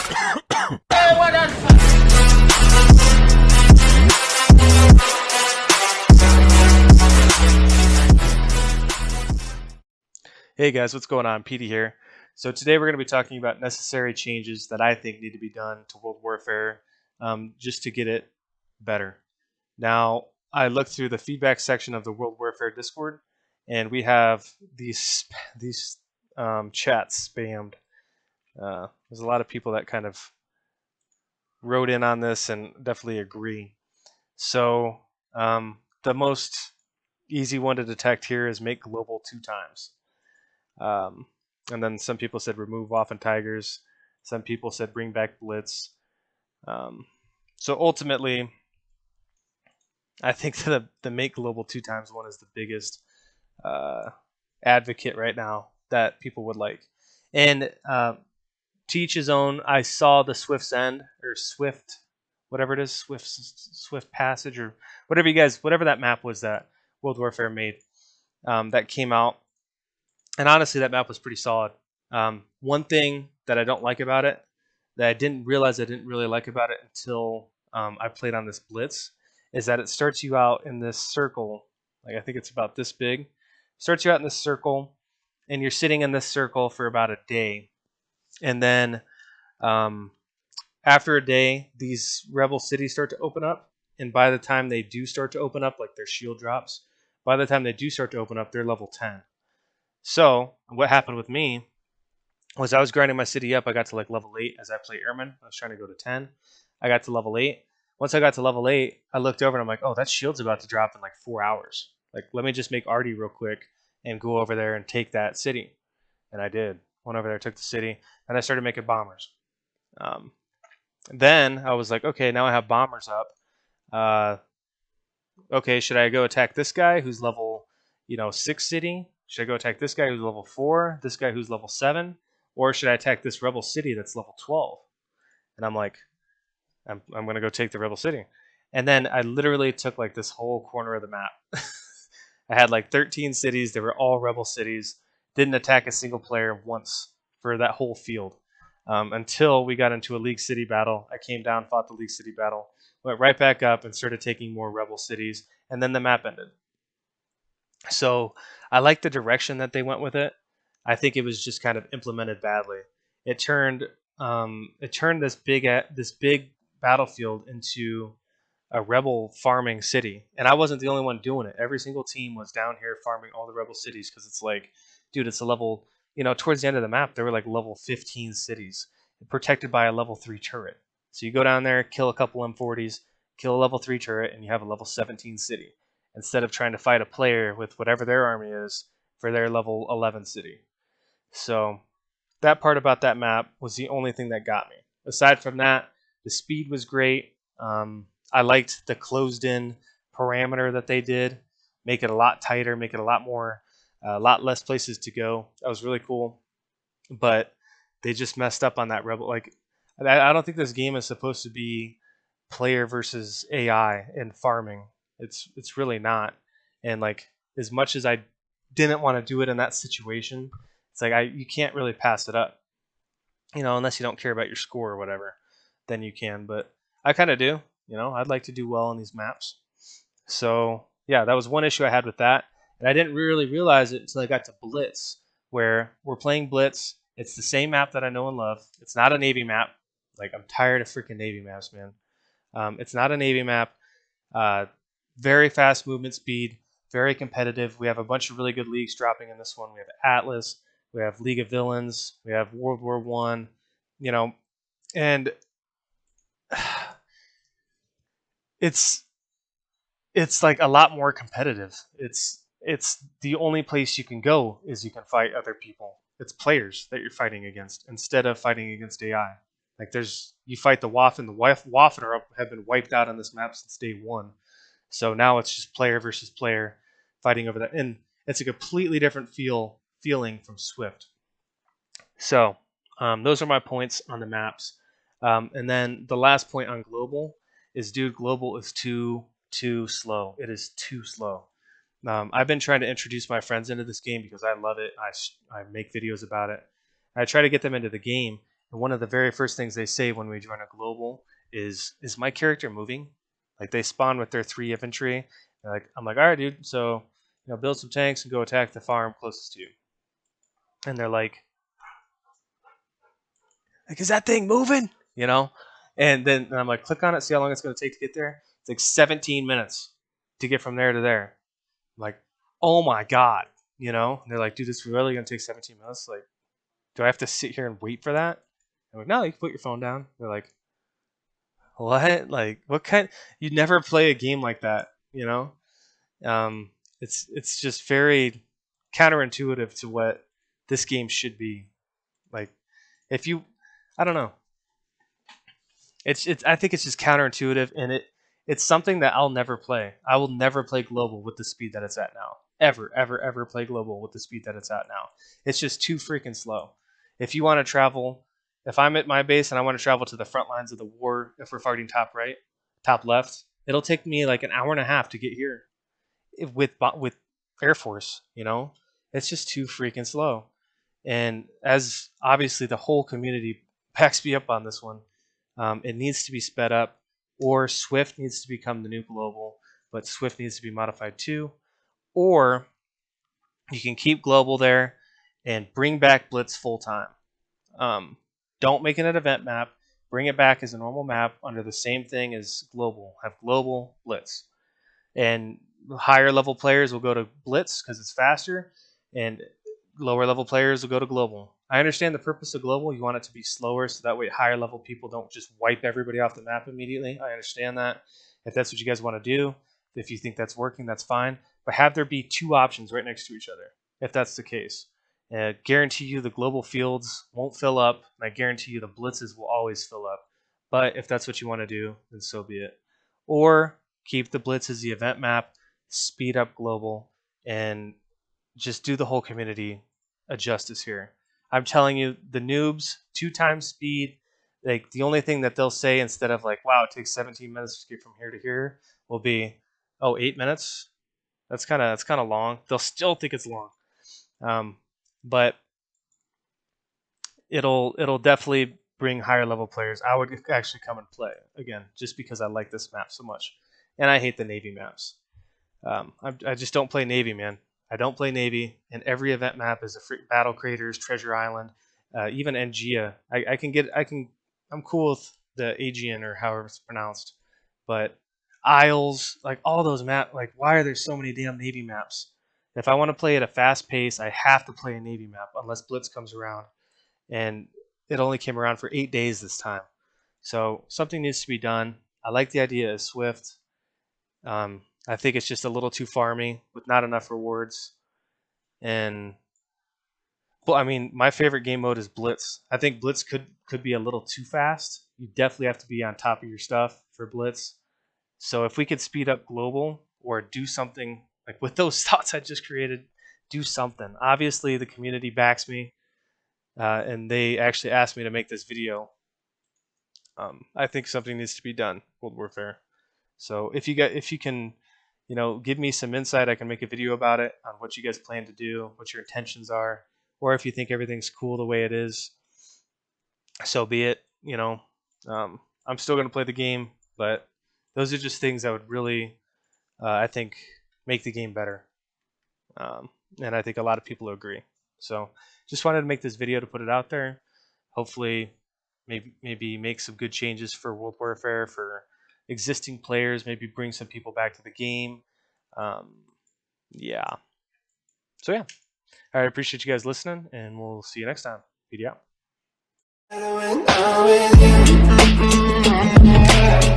Hey guys, what's going on? Petey here. So today we're going to be talking about necessary changes that I think need to be done to World Warfare just to get it better. Now, I looked through the feedback section of the World Warfare Discord, and we have these chats spammed. There's a lot of people that kind of wrote in on this and definitely agree. So the most easy one to detect here is make global 2 times. And then some people said remove Waffen Tigers. Some people said bring back Blitz. So ultimately, I think the make global 2 times one is the biggest advocate right now that people would like. And to each his own. I saw the Swift's End or Swift, whatever it is, Swift Passage or whatever that map was that World Warfare made that came out. And honestly, that map was pretty solid. One thing that I don't like about it, that I didn't realize I didn't really like about it until I played on this Blitz, is that it starts you out in this circle. Like I think it's about this big. Starts you out in this circle, and you're sitting in this circle for about a day. And then after a day, these rebel cities start to open up. And by the time they do start to open up, like their shield drops, by the time they do start to open up, they're level 10. So what happened with me was I was grinding my city up. I got to like level 8 as I play Airman. I was trying to go to 10. I got to level 8. Once I got to level 8, I looked over and I'm like, oh, that shield's about to drop in like 4 hours. Like, let me just make Artie real quick and go over there and take that city. And I did. Went over there, took the city, and I started making bombers. Then I was like, okay, now I have bombers up. Okay, should I go attack this guy who's level 6 city? Should I go attack this guy who's level 4, this guy who's level 7, or should I attack this rebel city that's level 12? And I'm like, I'm going to go take the rebel city. And then I literally took like this whole corner of the map. I had like 13 cities. They were all rebel cities. Didn't attack a single player once for that whole field until we got into a League City battle. I came down, fought the League City battle, went right back up and started taking more rebel cities, and then the map ended. So I like the direction that they went with it. I think it was just kind of implemented badly. It turned this big battlefield into a rebel farming city, and I wasn't the only one doing it. Every single team was down here farming all the rebel cities because it's like, dude, it's a level. Towards the end of the map, there were like level 15 cities protected by a level 3 turret. So you go down there, kill a couple M40s, kill a level 3 turret, and you have a level 17 city, instead of trying to fight a player with whatever their army is for their level 11 city. So that part about that map was the only thing that got me. Aside from that, the speed was great. I liked the closed-in parameter that they did. Make it a lot tighter, make it a lot less places to go. That was really cool. But they just messed up on that rebel. Like, I don't think this game is supposed to be player versus AI in farming. It's really not. And like, as much as I didn't want to do it in that situation, it's like you can't really pass it up. Unless you don't care about your score or whatever, then you can. But I kind of do. I'd like to do well on these maps. So yeah, that was one issue I had with that. And I didn't really realize it until I got to Blitz, where we're playing Blitz. It's the same map that I know and love. It's not a Navy map. Like, I'm tired of freaking Navy maps, man. It's not a Navy map. Very fast movement speed, very competitive. We have a bunch of really good leagues dropping in this one. We have Atlas, we have League of Villains, we have World War One, and it's like a lot more competitive. It's the only place you can go is you can fight other people. It's players that you're fighting against instead of fighting against AI. Like, you fight the Waffen. The Waffen have been wiped out on this map since day 1. So now it's just player versus player fighting over that. And it's a completely different feeling from Swift. So those are my points on the maps. And then the last point on global is, dude, global is too slow. It is too slow. I've been trying to introduce my friends into this game because I love it. I make videos about it. I try to get them into the game, And one of the very first things they say when we join a global is my character moving? Like they spawn with their 3 infantry. I'm like, all right, dude. So build some tanks and go attack the farm closest to you. And they're like, is that thing moving? And then I'm like, click on it, see how long it's going to take to get there. It's like 17 minutes to get from there to there. I'm like, oh my god, And they're like, dude, this is really going to take 17 minutes. Like, do I have to sit here and wait for that? I'm like, no, you can put your phone down. They're like, what? Like, what kind? You never play a game like that, It's just very counterintuitive to what this game should be. Like, I don't know. It's I think it's just counterintuitive, and it's something that I'll never play. I will never play global with the speed that it's at now. Ever play global with the speed that it's at now. It's just too freaking slow. If you want to travel, if I'm at my base and I want to travel to the front lines of the war, if we're fighting top right, top left, it'll take me like an hour and a half to get here with Air Force, It's just too freaking slow. And as obviously the whole community backs me up on this one, it needs to be sped up, or Swift needs to become the new global, but Swift needs to be modified too. Or you can keep global there and bring back Blitz full time. Don't make it an event map. Bring it back as a normal map under the same thing as global. Have global Blitz. And higher level players will go to Blitz because it's faster, and lower level players will go to global. I understand the purpose of global. You want it to be slower so that way higher level people don't just wipe everybody off the map immediately. I understand that. If that's what you guys want to do, if you think that's working, that's fine. But have there be 2 options right next to each other, if that's the case. And I guarantee you the global fields won't fill up, and I guarantee you the blitzes will always fill up. But if that's what you want to do, then so be it. Or keep the blitz as the event map, speed up global, and just do the whole community a justice here. I'm telling you, the noobs, 2 times speed, like the only thing that they'll say instead of like, wow, it takes 17 minutes to get from here to here, will be, oh, 8 minutes? That's kind of long. They'll still think it's long. But it'll definitely bring higher level players. I would actually come and play again, just because I like this map so much. And I hate the Navy maps. I just don't play Navy, man. I don't play Navy, and every event map is a free Battle Craters, Treasure Island, even Engea. I'm cool with the Aegean or however it's pronounced, but Isles, like all those maps, like why are there so many damn Navy maps? If I want to play at a fast pace, I have to play a Navy map unless Blitz comes around, and it only came around for 8 days this time. So something needs to be done. I like the idea of Swift. I think it's just a little too farmy with not enough rewards. And well, I mean, my favorite game mode is Blitz. I think Blitz could be a little too fast. You definitely have to be on top of your stuff for Blitz. So if we could speed up global or do something like with those thoughts I just created, do something. Obviously, the community backs me, and they actually asked me to make this video. I think something needs to be done, World Warfare. So if you can, give me some insight, I can make a video about it on what you guys plan to do, what your intentions are, or if you think everything's cool the way it is, so be it. I'm still going to play the game, but those are just things that would really, I think, make the game better. And I think a lot of people agree. So just wanted to make this video to put it out there. Hopefully, maybe make some good changes for World Warfare for existing players, maybe bring some people back to the game. Yeah. So yeah. All right, I appreciate you guys listening, and we'll see you next time. Peace out.